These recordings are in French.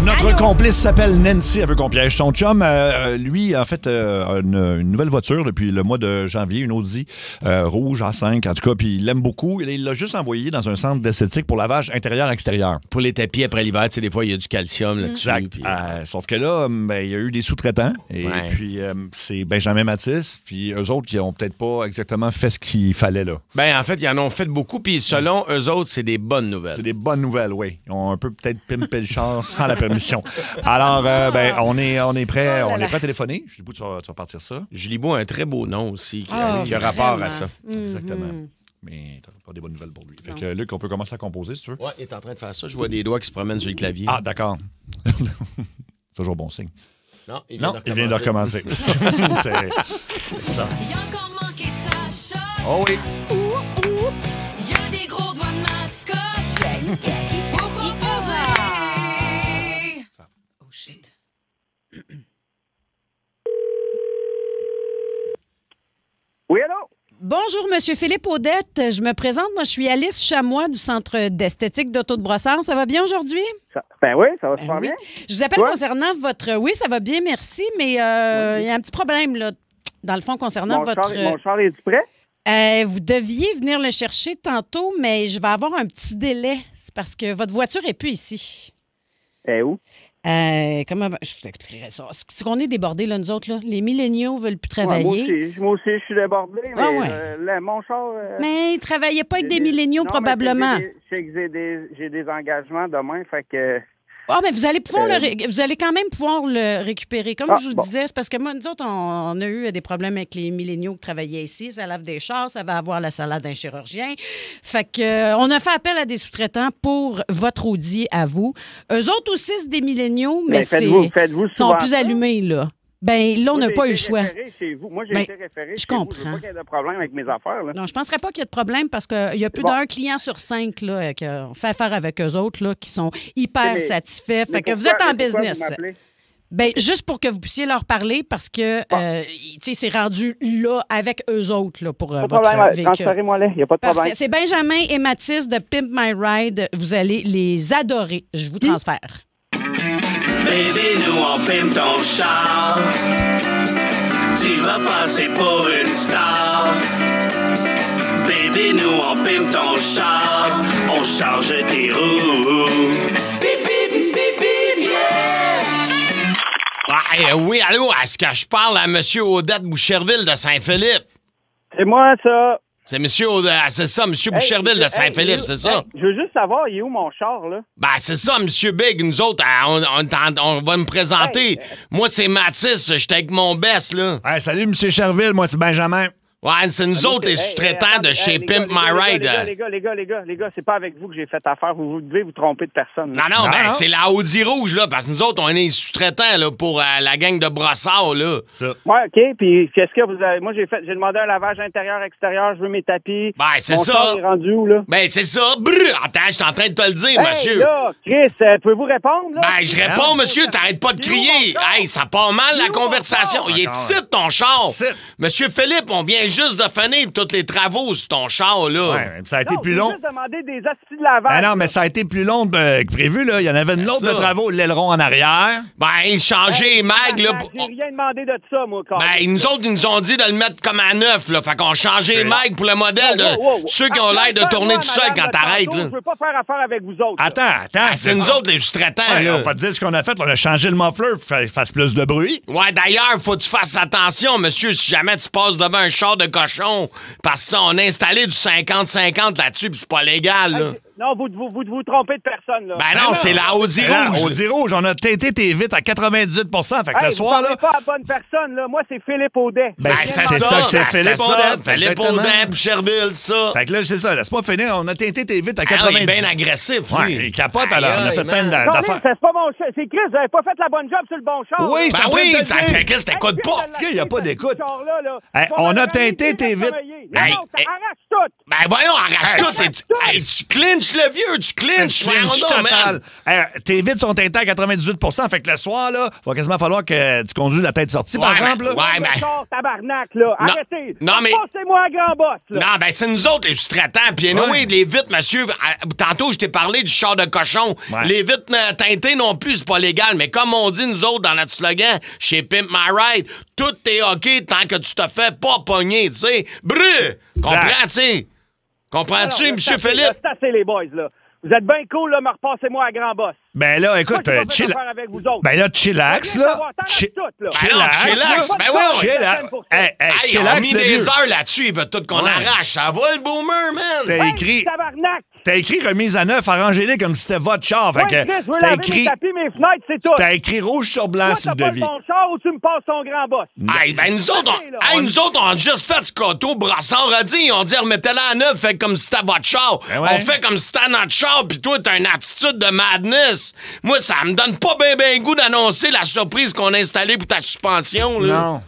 Notre complice s'appelle Nancy. Elle veut qu'on piège son chum. Lui, en fait, a une nouvelle voiture depuis le mois de janvier, une Audi rouge A5, en tout cas, puis il l'aime beaucoup. Il l'a juste envoyé dans un centre d'esthétique pour lavage intérieur-extérieur. Pour les tapis après l'hiver, tu sais, des fois, il y a du calcium là-dessus. Exact. Puis, sauf que là, il y a eu des sous-traitants. Et puis, c'est Benjamin Matisse. Puis eux autres, qui ont peut-être pas exactement fait ce qu'il fallait là. Ben, en fait, ils en ont fait beaucoup. Puis selon eux autres, c'est des bonnes nouvelles. C'est des bonnes nouvelles, oui. Ils ont un peu peut-être pimpé le char sans la permission. Alors, on est prêt. On est prêt à téléphoner. Julie Beau, tu vas partir ça. Julie Beau a un très beau nom aussi qui a rapport à ça. Exactement. Mais t'as pas des bonnes nouvelles pour lui. Fait que Luc, on peut commencer à composer, si tu veux. Ouais, il est en train de faire ça. Je vois des doigts qui se promènent sur le clavier. Ah, d'accord. Toujours bon signe. Non, il vient de recommencer. C'est ça. Il a encore manqué sa shot. Oh oui. Il y a des gros doigts de mascotte. Pour composer. Oh shit. Oui, allô? Bonjour, Monsieur Philippe Audette. Je me présente. Moi, je suis Alice Chamois du Centre d'esthétique d'Auto de Brossard. Ça va bien aujourd'hui? Ben oui, ça va super bien. Je vous appelle Toi? concernant votre... Oui, ça va bien, merci, mais il y a un petit problème, là, dans le fond, concernant Mon votre... char est-tu prêt? Vous deviez venir le chercher tantôt, mais je vais avoir un petit délai. C'est parce que votre voiture n'est plus ici. Où? Comment je vous expliquerai ça? C'est qu'on est débordés, là, nous autres. Là. Les milléniaux veulent plus Ouais, travailler. moi aussi, je suis débordé, mais ouais. mon char... Mais ils ne travaillaient pas avec des milléniaux, probablement. Je sais que j'ai des engagements demain, fait que... Ah, mais vous allez pouvoir vous allez quand même pouvoir le récupérer. Comme je vous disais, c'est parce que moi, nous autres, on a eu des problèmes avec les milléniaux qui travaillaient ici. Ça lave des chars, ça va avoir la salade d'un chirurgien. Fait que on a fait appel à des sous-traitants pour votre Audi à vous. Eux autres aussi, c'est des milléniaux, mais faites-vous sont souvent plus ça? allumés, là. Ben là, on n'a pas eu le choix. Moi, j'ai été référé chez vous. Je veux pas qu'il y ait de problème avec mes affaires. Là. Non, je ne penserais pas qu'il y ait de problème parce qu'il y a plus d'un client sur 5 là, qui a fait affaire avec eux autres là, qui sont hyper satisfaits. Fait que vous êtes en business. Ben, juste pour que vous puissiez leur parler parce que c'est rendu là avec eux autres là, pour votre véhicule. Transférez-moi là, il n'y a pas de problème. C'est Benjamin et Mathis de Pimp My Ride. Vous allez les adorer. Je vous transfère. Baby, nous on pimpe ton char. Tu vas passer pour une star. Baby, nous on pimpe ton char. On charge tes roues. Bip, bip, bip, bip, yeah! Oui, allô, est-ce que je parle à M. Audette Boucherville de Saint-Philippe? C'est moi, ça. C'est c'est ça, M. Boucherville de Saint-Philippe, c'est ça? Je veux juste savoir, il est où mon char, là? Ben, c'est ça, M. Big. Nous autres, on va me présenter. Moi, c'est Mathis. J'étais avec mon best, là. Hey, salut, M. Cherville. Moi, c'est Benjamin. Ouais, c'est nous autres, les sous-traitants de chez Pimp My Ride. Les gars, c'est pas avec vous que j'ai fait affaire. Vous devez vous tromper de personne. Non, c'est la Audi rouge, là, parce que nous autres, on est les sous-traitants, là, pour la gang de Brossard, là. Ouais, OK, puis qu'est-ce que vous avez... Moi, j'ai demandé un lavage intérieur-extérieur, je veux mes tapis. Ben, c'est Mon ça. char est rendu où, là? Ben, c'est ça. Brrr! Attends, je suis en train de te le dire, monsieur. là, Chris, pouvez-vous répondre, là? Ben, je réponds, monsieur, t'arrêtes pas de crier. Hey, ça part mal, la conversation. Il est ici, ton char. Monsieur Philippe, on vient juste de finir tous les travaux sur ton char, là. Ouais, ça a été plus long. J'ai juste demandé des astis de lavage. Ben non, mais ça a été plus long que prévu, là. Il y en avait une autre de travaux, l'aileron en arrière. Ben, changer les mags, là. J'ai rien demandé de ça, moi, quand Ben, nous autres, ils nous ont dit de le mettre comme à neuf, là. Fait qu'on changeait les mags pour le modèle de ceux qui ont l'air de tourner tout seul quand t'arrêtes, là. Je veux pas faire affaire avec vous autres. Attends. C'est nous autres, les sous-traitants, là. On va te dire ce qu'on a fait. On a changé le muffler pour qu'il fasse plus de bruit. Ouais, d'ailleurs, faut que tu fasses attention, monsieur, si jamais tu passes devant un char de cochon. Parce que ça, on a installé du 50-50 là-dessus, pis c'est pas légal, là. Non, vous trompez de personne, là. Ben non, c'est la Audi rouge. Audi rouge, on a teinté tes vitres à 98 Fait que le soir, là... Vous pas à la bonne personne, là. Moi, c'est Philippe Audet. Ben, c'est ça que c'est Philippe Audet. Philippe Audet, Boucherville, ça. Fait que là, c'est ça. Laisse-moi finir. On a teinté tes vitres à 98. Il est bien agressif, ouais, il capote, alors. On a fait plein d'affaires. C'est pas mon char. C'est Chris, vous avez pas fait la bonne job sur le bon char. Oui, ben oui, ça fait Chris, t'écoutes pas. Il n'y a pas d'écoute. On a teinté tes vitres. Non, ça arrache tout. Ben voyons, arrache tout. Tu clinches clinches le vieux, tu clinches. Total. Tes vitres sont intactes à 98 %, fait que le soir, là, il va quasiment falloir que tu conduis la tête sortie, par exemple. Là. Ouais, mais... Tabarnak, là. Non, Arrêtez. non, mais... Passez-moi à grand boss, là. Non, ben c'est nous autres, les sous-traitants. Puis anyway, les vitres, monsieur, tantôt, je t'ai parlé du char de cochon. Ouais. Les vitres teintées non plus, c'est pas légal. Mais comme on dit, nous autres, dans notre slogan, chez Pimp My Ride, tout est OK tant que tu te fais pas pogner, tu sais. Brû! Comprends, tu sais? Comprends-tu, Alors, M. c'est assez, Philippe? là, c'est assez, les boys, là. Vous êtes bien cool, là, mais repassez-moi à grand boss. Ben là, écoute, Moi, je vais chill. faire avec vous autres. Ben là, chillax, là. Chillax. Ben non, chillax, ben oui, Chillax. Hey, Hey, on a mis le des vieux. heures là-dessus, il veut tout qu'on arrache. Ça va, le boomer, man? T'as écrit... Tabarnak. T'as écrit remise à neuf, arrangez-les comme si c'était votre char. Fait Oui, que Chris, je veux t'as laver mes écrit, tapis, mes fenêtres, c'est tout. t'as écrit rouge sur blanc Toi, sur t'as le pas devis. ton char ou tu me passes ton grand boss. Hey, ben nous autres, nous autres, on a juste fait ce qu'Auto Brassard a dit. On dit remettez-la à neuf, fait comme si c'était votre char. Ben ouais. On fait comme si c'était notre char, puis toi, t'as une attitude de madness. Moi, ça me donne pas ben goût d'annoncer la surprise qu'on a installée pour ta suspension, là. Non.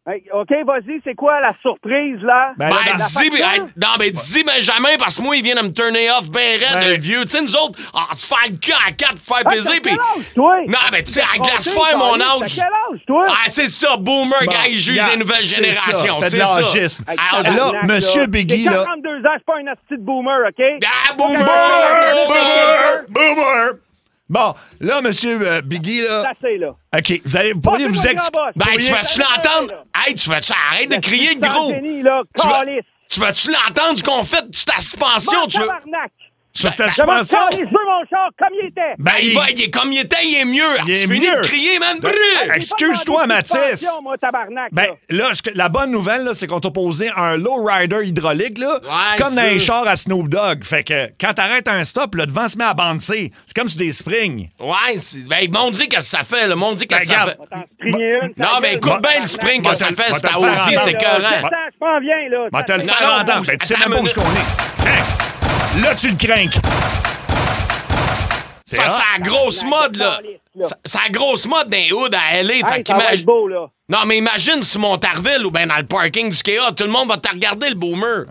Hey, OK, vas-y, c'est quoi la surprise, là? Ben, Ben, là, la dis, facture? non, ben, dis Benjamin, parce que moi, il vient de me turner off ben raide, Ben. le vieux. Tu sais, nous autres, on se fait le cul à quatre pour faire Ah, plaisir, t'as puis... quel âge, toi? Non, ben, tu sais, à glace Ok, faire mon T'as âge. quel âge, toi? Ah, c'est ça, boomer, Bon, gars, il juge regarde, les nouvelles c'est générations. ça, fait de C'est ça. l'âgisme. Hey, Ah, là, tabarnak, Monsieur Biggie, J'ai là- 42 ans, je suis pas un asti de boomer, OK? Ah, boomer! Boomer! Bon, là, Monsieur Biggie, là... C'est assez, là. OK, vous pourriez vous Passez-moi le grand boss. Ben, tu pourriez- vas-tu l'entendre? Hey, tu vas-tu arrête de crier, gros? Génie, là, Tu vas- calice. Tu vas-tu l'entendre qu'on fait ta suspension? Bon, Tu veux... tabarnak. sur ta Je m'en suspension? calisse, je veux mon char comme il était. Ben, il est comme il était, il est mieux. Il est tu finis mieux. de crier, man, brûle! Excuse-toi, J'ai pas demandé de Mathis. suspension, moi, tabarnak, Ben, là. là, la bonne nouvelle, là, c'est qu'on t'a posé un lowrider hydraulique, là, Ouais, comme dans ça. un char à Snoop Dogg. Fait que quand t'arrêtes un stop, le devant se met à bouncer. C'est comme sur des springs. Ouais, ben, ils m'ont dit que ça fait, le monde dit que Ben, ça regarde. fait. T'en springuer une, Non, ta mais gueule, écoute bien le tabarnak. spring Va que ça te- fait, va c'était te le faire Audi, entendre. c'était écœurant. Je m'en viens, là. Va te le Non, faire non, entendre. Ben, tu sais attends même pas où une ce qu'on est. Hein? Là, tu le crains. Ça, c'est la grosse mode, là. C'est la grosse mode d'un hood à LA. Hey, Fait ça va qu'imagine. être beau, là. Non, mais imagine si Montarville ou bien dans le parking du Kéa, tout le monde va te regarder, le boomer.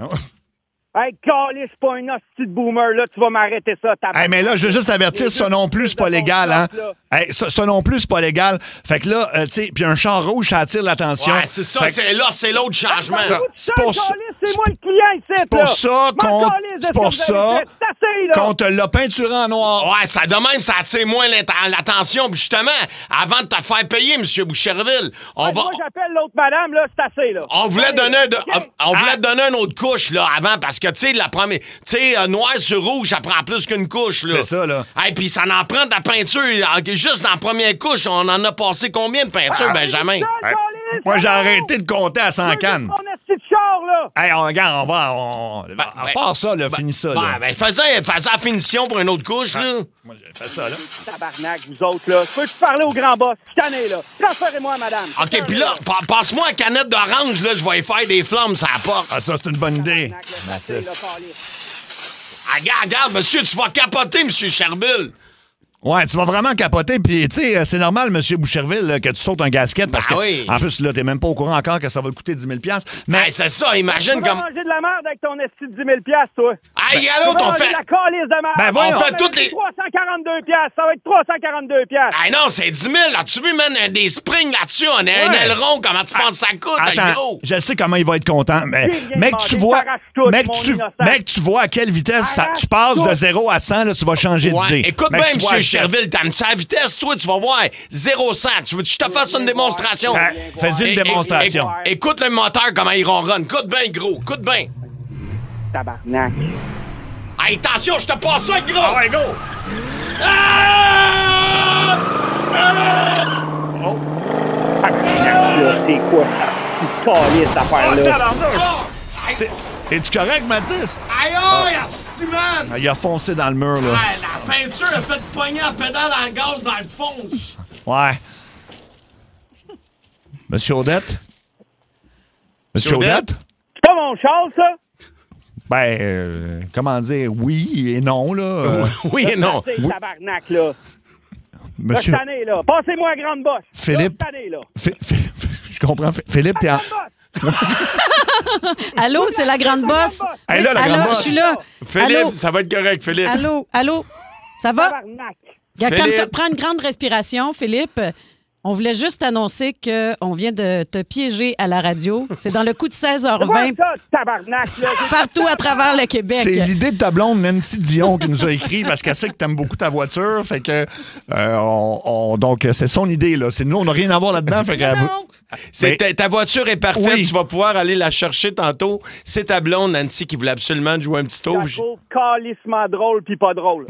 Hey, calice, pas un hostie de boomer, là. Tu vas m'arrêter ça, tabarnak. Hey, mais là, je veux juste t'avertir, ça non plus, c'est pas légal, hein? Hey, ça non plus, c'est pas légal. Fait que là, tu sais, puis un char rouge, ça attire l'attention. Ouais, c'est ça, Fait que c'est l'autre changement. Ça- c'est pour ça- C'est moi le client ici, C'est pour ça qu'on te l'a peinturé en noir. Ouais, ça de même, ça attire moins l'attention. Puis justement, avant de te faire payer, M. Boucherville, Moi, j'appelle l'autre madame, là, c'est assez, là. On voulait Allez, donner là. on voulait te donner une autre couche là avant parce que tu sais la première noir sur rouge ça prend plus qu'une couche là. C'est ça, là. Et puis ça en prend de la peinture juste dans la première couche, on en a passé combien de peinture Benjamin? Moi, j'ai arrêté de compter à 100 cannes. On a ce char, là. Hey, regarde, à part ça, là, finis ça, là. Ben, faisais la finition pour une autre couche là. Moi, j'ai fait ça, là. Tabarnak, vous autres, là. Je peux te parler au grand boss. Je t'en ai, là. Transférez-moi, madame. OK, puis là, passe-moi une canette d'orange là, je vais y faire des flammes ça porte. Ah, ça, c'est une bonne idée. Tabarnak, là, c'est assez, Mathis. là, calice. Ah, regarde, monsieur, tu vas capoter, monsieur Cherbille. Ouais, tu vas vraiment capoter. Puis, tu sais, c'est normal, M. Boucherville, là, que tu sautes un gasket parce que, oui. en plus, là, t'es même pas au courant encore que ça va te coûter 10 000 Mais Hey, c'est ça, imagine Tu vas comme. manger de la merde avec ton esti de 10 000 toi. Hey, Tu regarde, vas on manger fait. de la calice de merde. Ben, voyons. On fait toutes les. 342 Ça va être 342 Ah non, c'est 10 000. As-tu vu, man, des springs là-dessus? On a un Ouais. aileron. Comment tu penses que ça coûte, le Attends, gros? je sais comment il va être content, mais J'ai rien mec, tu demandé, vois, t'arraches tout, mec, mon tu, innocent. mec, tu vois à quelle vitesse tu passes Arrache de tout. 0 à 100, là, tu vas changer Ouais. d'idée. Écoute Mec, bien, tu vois à M. vitesse. Cherville, t'aimes-tu la vitesse, toi? Tu vas voir. 0-100. Tu veux que je te fasse une démonstration? Fais-y une démonstration. Écoute le moteur, comment il ronronne. Écoute bien, gros. Écoute bien. Tabarnak. Hey, attention, je te passe ça, gros. Ah ouais, go! Ah! C'est quoi ça? Calice, cette Oh, affaire-là. tabarnouche! Ah! Hey, Es-tu correct, Mathis? aïe, aïe, asti, man. Ah, il a foncé dans le mur, là. Hey, la peinture a fait pogner la pédale en gaz dans le fond. Ouais. Monsieur Odette? Monsieur Odette? Odette? C'est pas mon char, ça? Ben, comment dire, oui et non, là. Oui et non. C'est tabarnak, là. Là, je Monsieur t'en ai, là. Passez-moi à grande bosse. Philippe. Là, je t'en ai, là. Je comprends. Philippe, t'es en... Grande bosse. Allô, c'est la grande bosse. Elle est là, la Allô, grande bosse. je suis là. Philippe, Allô? ça va être correct, Philippe. Allô, ça va? Tabarnak. Philippe. Prends une grande respiration, Philippe. On voulait juste annoncer qu'on vient de te piéger à la radio. C'est dans le coup de Quoi 16h20, ça, tabarnak, là? partout à travers le Québec. C'est l'idée de ta blonde Nancy Dion qui nous a écrit parce qu'elle sait que t'aimes beaucoup ta voiture. Fait que donc c'est son idée là. C'est nous, on n'a rien à voir là-dedans. Fait qu'elle veut- Ta voiture est parfaite. Oui. Tu vas pouvoir aller la chercher tantôt. C'est ta blonde, Nancy, qui voulait absolument te jouer un petit Je la tour. trouve calissement drôle puis pas drôle.